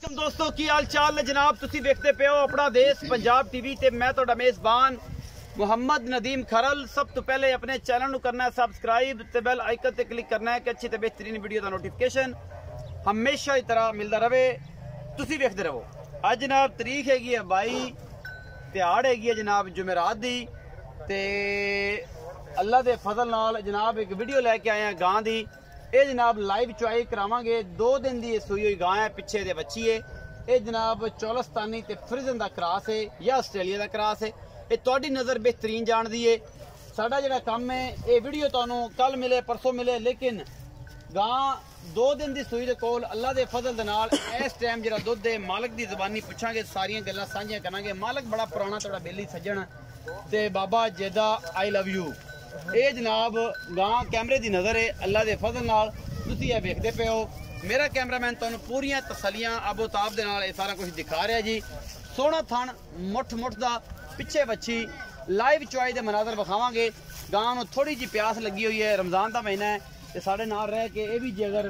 दोस्तों की हाल चाल ने जनाब तुसी देखते पे हो अपना देश पंजाब टीवी ते मैं तुहाडा मेजबान मुहम्मद नदीम खरल। सब तो पहले अपने चैनल नू करना है सबसक्राइब ते बेल आइकन ते क्लिक करना है कि अच्छी ते बेहतरीन वीडियो का नोटिफिकेशन हमेशा की तरह मिलता रहे। तुसी देखते रहो। अज जनाब तरीक हैगी है 22 तिहाड़ हैगी है जनाब जुमेरात दी ते अल्लाह दे फजल नाल जनाब एक वीडियो लैके आए हैं गां दी। ये जनाब लाइव चुआई करावांगे। 2 दिन की सूई हुई गां है, पिछे दे बच्ची है। ये जनाब चौलस्तानी ते फ्रिजन का क्रॉस है या आस्ट्रेलिया का क्रॉस है। ये तुहाडी नज़र बेहतरीन जान दी है। साडा जिहड़ा काम है ये वीडियो तुहानू कल मिले परसों मिले, लेकिन गां 2 दिन की सूई दे कोल अल्लाह दे फजल दे नाल इस टाइम जिहड़ा दुध है मालक की जबानी पुछांगे, सारियां गल्लां साझियां करांगे। मालक बड़ा पुराना तुहाडा बेली सज्जन ते बाबा जेदा आई लव यू। ये जनाब गां कैमरे की नज़र है अल्लाह के फजल नाल तुसीं ये वेखदे पे हो। मेरा कैमरामैन तुहानू पूरियां तसलियां आबोताब दे नाल सारा कुछ दिखा रहा जी। सोहना थण मुठ मुठ दा पिछे बच्ची लाइव चुआई दे मनाजर विखावांगे। गां नू थोड़ी जी प्यास लगी हुई है, रमजान का महीना है ते साडे नाल रह के ये भी जे अगर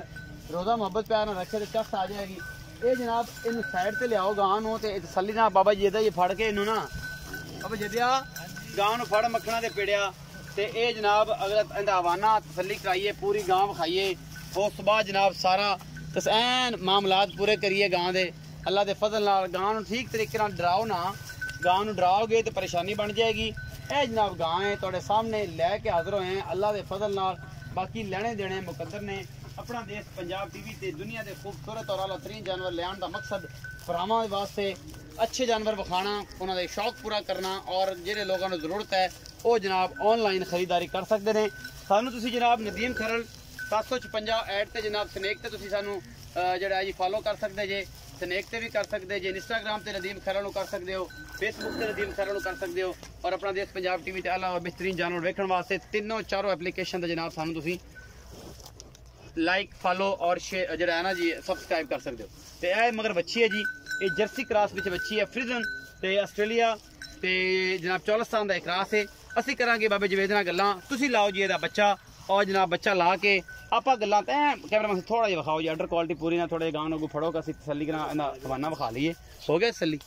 रोज़ा मुहब्बत प्यार ना रखे तो चस आ जाएगी। ये जनाब इन साइड से लियाओ गां नू ते तसली ना बाबा जी ये फड़ के इनू ना बाबा जदिया गां नू फड़ मक्खना दे पेड़िया ते ये जनाब अगर इंदा हवाना तसली कराइए पूरी गां विखाइए। उस बाद जनाब सारा तसैन मामलात पूरे करिए गां दे अल्लाह के फजल नाल। गां नू ठीक तरीके नाल डराओ ना, गां नू डराओगे तो परेशानी बन जाएगी। ये जनाब गां है तुहाडे सामने लैके हाजिर होए हैं अल्लाह के फजल नाल। बाकी लेने देने मुकद्दर ने। अपना देश पंजाब टीवी ते दुनिया के खूबसूरत और आला तरीन जानवर लियान का मकसद भरावां वास्ते अच्छे जानवर विखाना, उन्होंने शौक पूरा करना और जिहड़े लोगों को जरूरत है वो जनाब ऑनलाइन खरीदारी कर सकते हैं। सानू तुसी जनाब नदीम खरल 756 ऐड ते जनाब स्नैक ते तुसी सानू जिहड़ा जी फॉलो कर सकते जे। स्नैक ते भी कर सकते जे, इंस्टाग्राम ते नदीम खरल कर सकते हो, फेसबुक ते नदीम खरल कर सकते हो। और अपना देश पंजाब टीवी ते अला बेहतरीन जानवर वेखण वास्ते तीनों चारों एप्लीकेशन ते जनाब सानू तुसी लाइक फॉलो और शेयर जिहड़ा है ना जी सबसक्राइब कर सकते हो। तो यह मगर बच्ची है जी, ये जर्सी क्रॉस विच बच्ची है, फ्रिजन ते आस्ट्रेलिया ते जनाब चौलस्तान का एक क्रॉस है। असी करांगे बाबे जवेद नाल गल्लां, तुसी लाओ जी इहदा बच्चा और जनाब बच्चा ला के आपां गल्लां ते कैमरामैन थोड़ा जिहा विखाओ जी, ऑर्डर क्वालिटी पूरी ना थोड़े गां नूं फड़ो असीं तसल्ली करा इहदा हवाना विखा लईए। हो गया तसल्ली,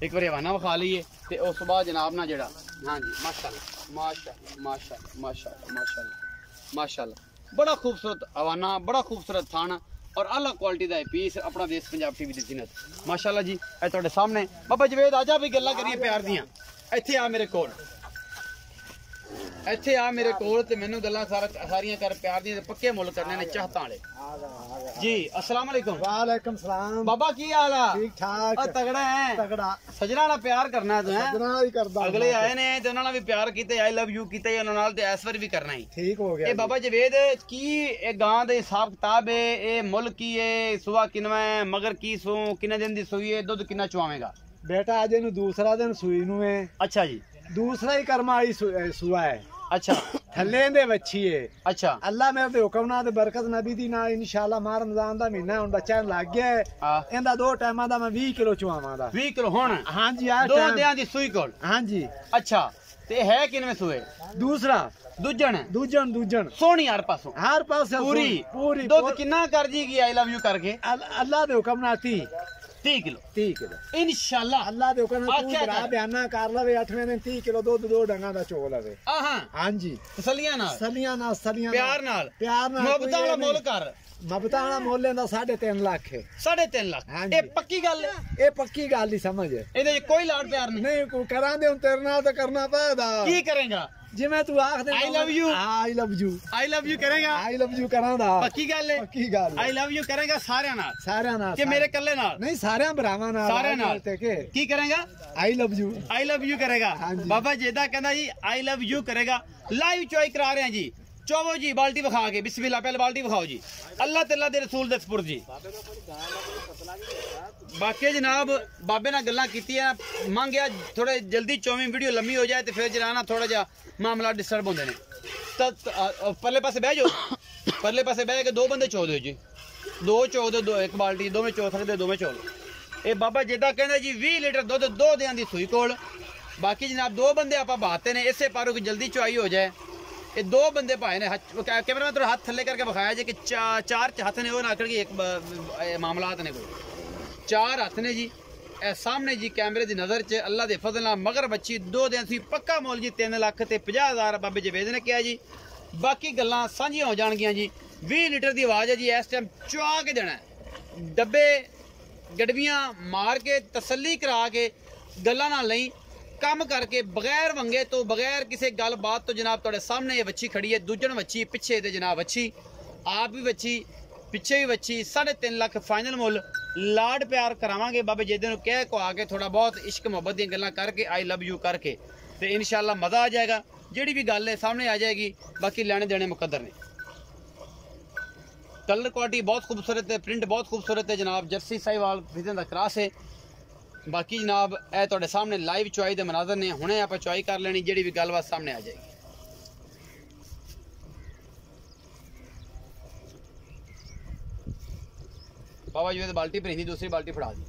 एक बार हवाना विखा लईए ते उस बाद जनाब ना जिहड़ा हाँ जी माशाअल्लाह माशाअल्लाह माशाअल्लाह माशाअल्लाह माशाअल्लाह माशाअल्लाह बड़ा खूबसूरत हवाना, बड़ा खूबसूरत थाना और आला क्वालिटी का पीस। अपना देश पंजाब टीवी की जिन्नत माशाअल्लाह जी। ए तुहाडे सामने बाबा जवेद आजा भी गल्लां करिए प्यार दियां। इत्थे आ मेरे कोल, इत्थे आ मेरे कोल ते मैनू गल्लां सारियां कर प्यार दियां पक्के मुल करने ने चाहतां वाले जी। अस्सलाम वालेकुम। वालेकुम सलाम बाबा की हाल है? ठीक ठाक तगड़ा है, तगड़ा सजना वाला प्यार करना है तू है सजना ही करदा। अगले आए ने ते उन्हां नाल भी प्यार कीते, आई लव यू कीते उन्हां नाल ते ऐस बार भी करना ही ठीक हो गया। ए बाबा जवेद की ए गां दे हिसाब किताब है, ए मुल की है, सुआ किनवा है, मगर की सू किन्ने दिन दी सूई है, दुध किन्ना चुआवेगा? बेटा अज इन दूसरा दिन सूई नू है। अच्छा जी, दूसरा ही कर्मा आई सुआ है। अच्छा थल्ले दे बच्ची है। अच्छा अल्लाह मेरे दे हुक्म नाल ते बरकत नबी दी नाल इंशाअल्लाह मां रमजान दा महीना हुन बच्चा लग गया है। इंदा 2 टाइमां दा मैं 20 किलो चुआवां दा। 20 किलो हुन? हां जी आ 2 दियां दी सूई कोल। हां जी। अच्छा ते है किनवे सूए? दूसरा दूजन दूजन सोनी हर पासों हर पासे पूरी पूरी दुध किन्ना कर जीगी आई लव यू करके? अल्लाह दे हुक्म नाल 30 किलो 30 किलो इंशाअल्लाह। अल्लाह दे हुक्म नाल तू बरा बयाना कर लवे 8वें दिन 30 किलो दुध 2 डंगा दा चो लवे। हां जी तसलियां नाल सलियां प्यार नाल मोहब्बत वाला मोल कर। मोहब्बत वाला मोल लेंदा 3.5 लाख है। 3.5 लाख ए पक्की गल है? ए पक्की गल ही समझ है। ਇਹਦੇ कोई लाड प्यार नहीं? नहीं को करा दे तेरे नाल तो करना पैदा। की करेगा? जिवें तू आख दे I love you, I love you, I love you करेगा? आई लव यू करांदा पक्की गल है? पक्की गल आई लव यू करेगा सारे नाल कि मेरे कल्ले नाल? नहीं सारे भरावां नाल सारे नाल ते के की करेगा? I love you, I love you करेगा। बाबा जेदा कहंदा जी आई लव यू करेगा। लाइव चॉई करा रहे हैं जी। चोवो जी बाल्टी विखा के बिस्मिल्लाह पहले बाल्टी विखाओ जी अल्लाह तल्ला दे रसूल दे सपुर्द जी। बाकी जनाब बाबे नाल गल्लां कीतियां, मंगया थोड़े जल्दी चौवीं वीडियो लम्मी हो जाए तो फिर जनाना थोड़ा जा मामला डिस्टर्ब होंदे ने। परले पासे बह जाओ, परले पासे बह के 2 बंदे चो दो जी, 2 चो दो, एक बाल्टी 2 में चो सकते, 2 में चो लो। ये बाबा जेदा कहंदा जी 20 लीटर दुध 2 दियां दी सूई कोल। बाकी जनाब 2 बंदे आपां बाते ने इसे पारो की जल्दी चुआई हो जाए। ये 2 बंदे भाई ने कैमरा में थोड़ा हाथ थले करके बखाया जी कि 4 हाथ ने वो ना एक मामलात ने कोई 4 हथ ने जी ए सामने जी कैमरे की नज़र च अल्लाह के फजल नाल मगर बच्ची 2 दिन सी पक्का मुल जी 3,50,000 बाबे जवेद ने किया जी। बाकी गल्लां साझियां हो जाणगियां जी। 20 लीटर की आवाज़ है जी इस टाइम चुआ के देना है डब्बे गड़बियां मार के तसल्ली करा के गल्लां नाल नहीं कम करके बगैर वंगे तो बगैर किसी गल बात तो जनाब तुहाडे सामने ये बच्ची खड़ी है। दूजन बच्ची पिछे दे जनाब बच्ची आप भी बच्ची पिछे भी बच्ची 3.5 लाख फाइनल मुल लाड प्यार करावांगे बाबे जेदे नूं कह को आके थोड़ा बहुत इश्क मुहब्बत दी गल्लां करके आई लव यू करके तो इंशाल्लाह मज़ा आ जाएगा। जिहड़ी भी गल है सामने आ जाएगी। बाकी लेने देने मुकद्दर ने। कलर क्वालिटी बहुत खूबसूरत है प्रिंट बहुत खूबसूरत है जनाब जर्सी साहिवाल फिजन दा क्रॉस है। बाकी जनाब ए तुहाडे सामने लाइव चुआई दे मनाजर ने हुणे आपां चुआई कर लेनी जिहड़ी भी गलबात सामने आ जाएगी। बाबा जी बाल्टी भरी दूसरी बाल्टी फड़ा दी।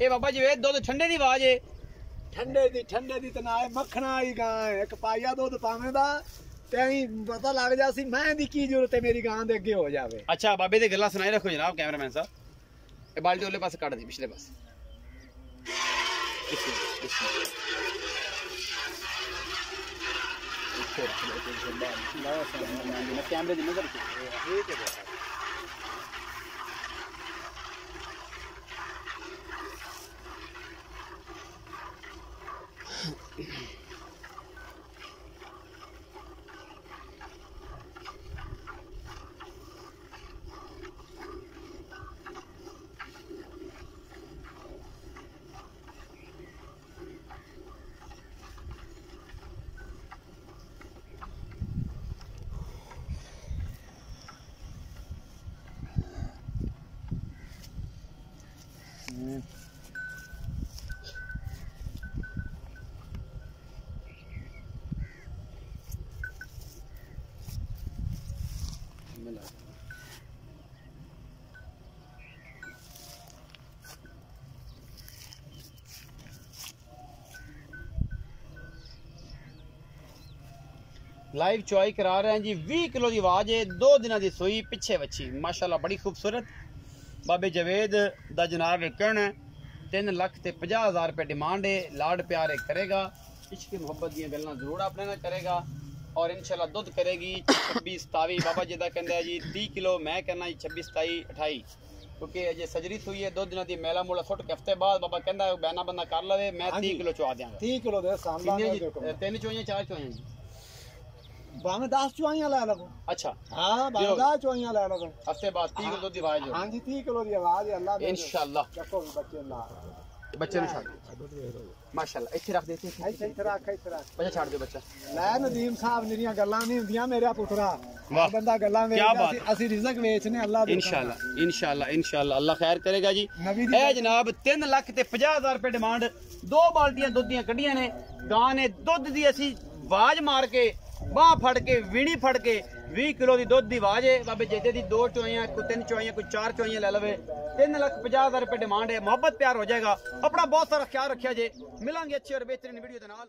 ए बाबा जी दुध ठंडे दी आवाज है ठंडे दी ते नाल मक्खना वाली गां है एक पाइया दुध पावे दा तेई पता लग जासी मैं दी की जरूरत है मेरी गां दे अगे हो जावे। अच्छा बाबे दी गल्लां सुनाई रखो जनाब कैमरामैन साहब। ए बाल्टी ओले पासे काट दी पिछले पासे कैमरे दी नजर लाइव चुआई करा रहे हैं जी। 20 किलो की आवाज है 2 दिनों की सोई पिछे बच्ची माशाल्लाह बड़ी खूबसूरत। बाबे जवेद दा जनाब कहना है 3,50,000 रुपये डिमांड है। लाड प्यार करेगा इश्क मुहब्बत दी गल्लां जरूर अपने नाल करेगा और इंशाल्लाह दुध करेगी 26-27। बाबा जी दा कहंदा है जी 30 किलो मैं कहना 26-27-28 क्योंकि अजे सजरी सुई है 2 दिनों की मेला मूला सुट के हफ्ते बाद बाबा कहंदा है बहना बंदा कर लवे मैं 30 किलो चुआ देंगा। 30 किलो दे सामने 3 चुआइयां 4 चुआइयां जी बामे 10 चुआइयां ला लगो। अच्छा हां 10 चुआइयां ला लगो हफ्ते बाद 30 किलो की आवाज। हां जी 30 किलो की आवाज है अल्लाह इंशाल्लाह देखो बच्चे ला बच्चे ने छाड़ माशाल्लाह इथे रख देते इथे रख बच्चा छाड़ दो बच्चा लै नदीम साहब निरियां गल्लां नहीं हुंदियां मेरा पुत्रा बंदा गल्लां वेच असि रिज़्क वेचने अल्लाह दे इंशाल्लाह अल्लाह खैर करेगा जी। ए जनाब 3,50,000 रुपए डिमांड 2 बाल्टियां दुध दियां कड्डियां ने गां ने दुध दी असी आवाज मार के बाह फड़ के वीणी फड़ के 20 किलो की दुध की आवाज है। बाबे जेदे दी 2 चुआइयां कोई 3 चुआइयां कोई 4 चुआइयां ले लवे 3,50,000 रुपए डिमांड है। मोहब्बत प्यार हो जाएगा। अपना बहुत सारा ख्याल रखिया जे मिलांगे अच्छी और बेहतरीन वीडियो के नाल।